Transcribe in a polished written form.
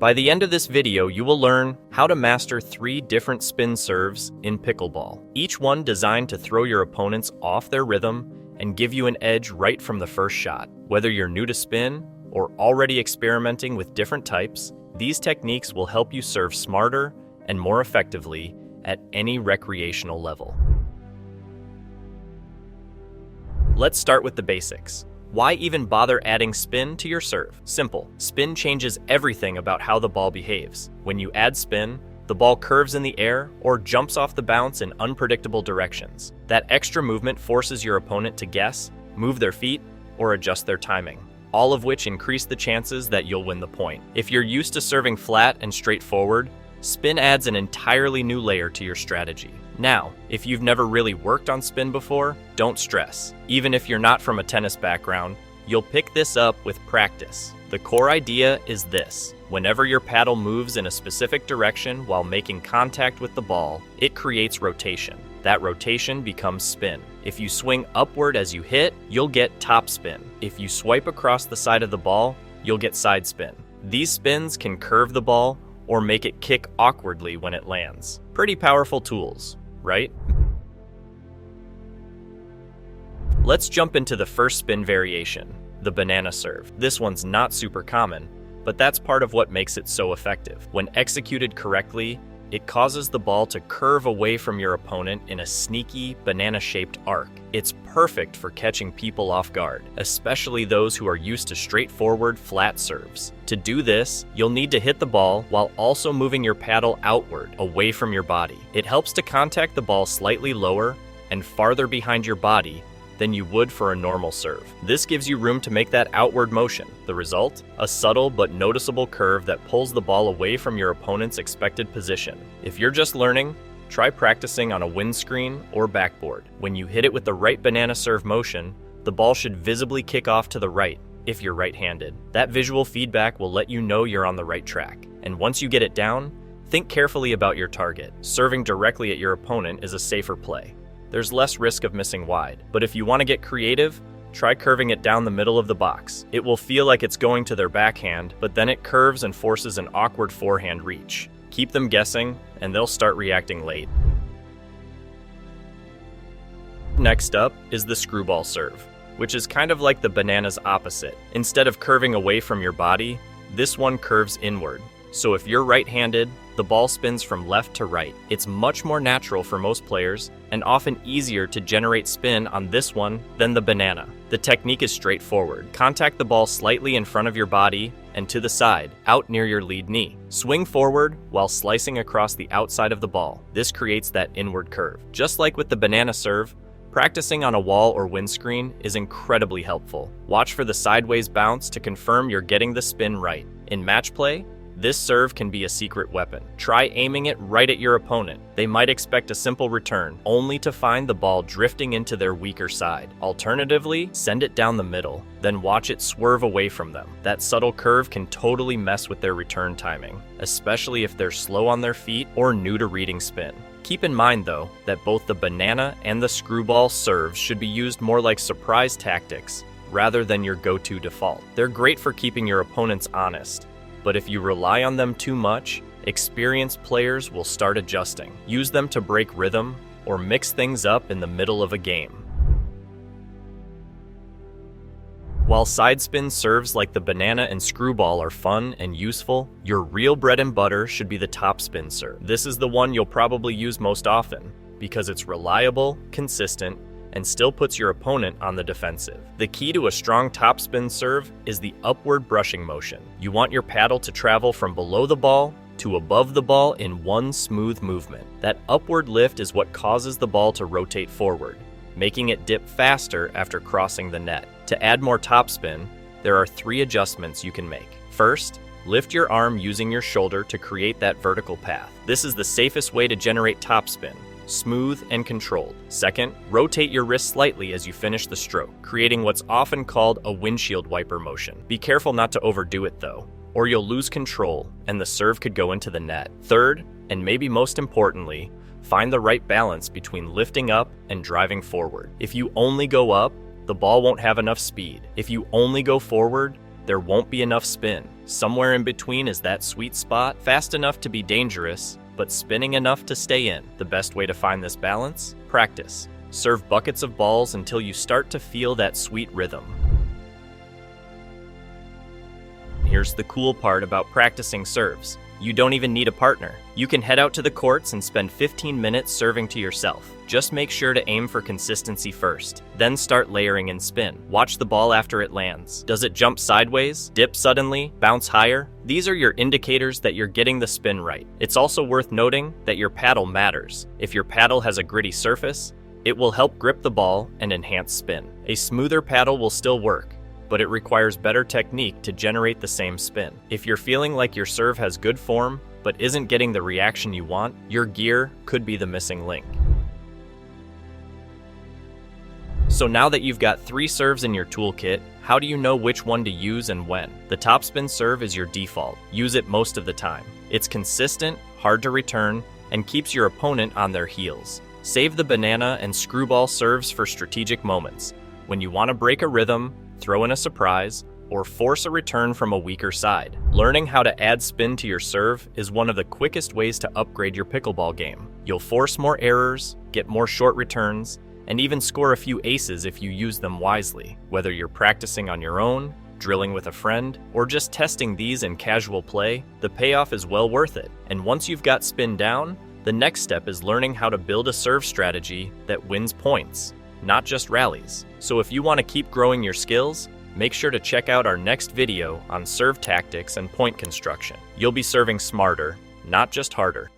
By the end of this video, you will learn how to master 3 different spin serves in pickleball, each one designed to throw your opponents off their rhythm and give you an edge right from the first shot. Whether you're new to spin or already experimenting with different types, these techniques will help you serve smarter and more effectively at any recreational level. Let's start with the basics. Why even bother adding spin to your serve? Simple. Spin changes everything about how the ball behaves. When you add spin, the ball curves in the air or jumps off the bounce in unpredictable directions. That extra movement forces your opponent to guess, move their feet, or adjust their timing, all of which increase the chances that you'll win the point. If you're used to serving flat and straightforward, spin adds an entirely new layer to your strategy. Now, if you've never really worked on spin before, don't stress. Even if you're not from a tennis background, you'll pick this up with practice. The core idea is this: whenever your paddle moves in a specific direction while making contact with the ball, it creates rotation. That rotation becomes spin. If you swing upward as you hit, you'll get top spin. If you swipe across the side of the ball, you'll get side spin. These spins can curve the ball or make it kick awkwardly when it lands. Pretty powerful tools, right? Let's jump into the first spin variation, the banana serve. This one's not super common, but that's part of what makes it so effective. When executed correctly, it causes the ball to curve away from your opponent in a sneaky, banana-shaped arc. It's perfect for catching people off guard, especially those who are used to straightforward, flat serves. To do this, you'll need to hit the ball while also moving your paddle outward, away from your body. It helps to contact the ball slightly lower and farther behind your body than you would for a normal serve. This gives you room to make that outward motion. The result? A subtle but noticeable curve that pulls the ball away from your opponent's expected position. If you're just learning, try practicing on a windscreen or backboard. When you hit it with the right banana serve motion, the ball should visibly kick off to the right if you're right-handed. That visual feedback will let you know you're on the right track. And once you get it down, think carefully about your target. Serving directly at your opponent is a safer play. There's less risk of missing wide. But if you want to get creative, try curving it down the middle of the box. It will feel like it's going to their backhand, but then it curves and forces an awkward forehand reach. Keep them guessing, and they'll start reacting late. Next up is the screwball serve, which is kind of like the banana's opposite. Instead of curving away from your body, this one curves inward. So if you're right-handed, the ball spins from left to right. It's much more natural for most players and often easier to generate spin on this one than the banana. The technique is straightforward. Contact the ball slightly in front of your body and to the side, out near your lead knee. Swing forward while slicing across the outside of the ball. This creates that inward curve. Just like with the banana serve, practicing on a wall or windscreen is incredibly helpful. Watch for the sideways bounce to confirm you're getting the spin right. In match play, this serve can be a secret weapon. Try aiming it right at your opponent. They might expect a simple return, only to find the ball drifting into their weaker side. Alternatively, send it down the middle, then watch it swerve away from them. That subtle curve can totally mess with their return timing, especially if they're slow on their feet or new to reading spin. Keep in mind, though, that both the banana and the screwball serves should be used more like surprise tactics rather than your go-to default. They're great for keeping your opponents honest, but if you rely on them too much, experienced players will start adjusting. Use them to break rhythm or mix things up in the middle of a game. While side spin serves like the banana and screwball are fun and useful, your real bread and butter should be the top spin serve. This is the one you'll probably use most often because it's reliable, consistent, and still puts your opponent on the defensive. The key to a strong topspin serve is the upward brushing motion. You want your paddle to travel from below the ball to above the ball in one smooth movement. That upward lift is what causes the ball to rotate forward, making it dip faster after crossing the net. To add more topspin, there are 3 adjustments you can make. First, lift your arm using your shoulder to create that vertical path. This is the safest way to generate topspin. Smooth and controlled. Second, rotate your wrist slightly as you finish the stroke, creating what's often called a windshield wiper motion. Be careful not to overdo it though, or you'll lose control and the serve could go into the net. Third, and maybe most importantly, find the right balance between lifting up and driving forward. If you only go up, the ball won't have enough speed. If you only go forward, there won't be enough spin. Somewhere in between is that sweet spot, fast enough to be dangerous, but spinning enough to stay in. The best way to find this balance? Practice. Serve buckets of balls until you start to feel that sweet rhythm. Here's the cool part about practicing serves. You don't even need a partner. You can head out to the courts and spend 15 minutes serving to yourself. Just make sure to aim for consistency first, then start layering in spin. Watch the ball after it lands. Does it jump sideways, dip suddenly, bounce higher? These are your indicators that you're getting the spin right. It's also worth noting that your paddle matters. If your paddle has a gritty surface, it will help grip the ball and enhance spin. A smoother paddle will still work, but it requires better technique to generate the same spin. If you're feeling like your serve has good form, but isn't getting the reaction you want, your gear could be the missing link. So now that you've got 3 serves in your toolkit, how do you know which one to use and when? The topspin serve is your default. Use it most of the time. It's consistent, hard to return, and keeps your opponent on their heels. Save the banana and screwball serves for strategic moments, when you want to break a rhythm, throw in a surprise, or force a return from a weaker side. Learning how to add spin to your serve is one of the quickest ways to upgrade your pickleball game. You'll force more errors, get more short returns, and even score a few aces if you use them wisely. Whether you're practicing on your own, drilling with a friend, or just testing these in casual play, the payoff is well worth it. And once you've got spin down, the next step is learning how to build a serve strategy that wins points, not just rallies. So if you want to keep growing your skills, make sure to check out our next video on serve tactics and point construction. You'll be serving smarter, not just harder.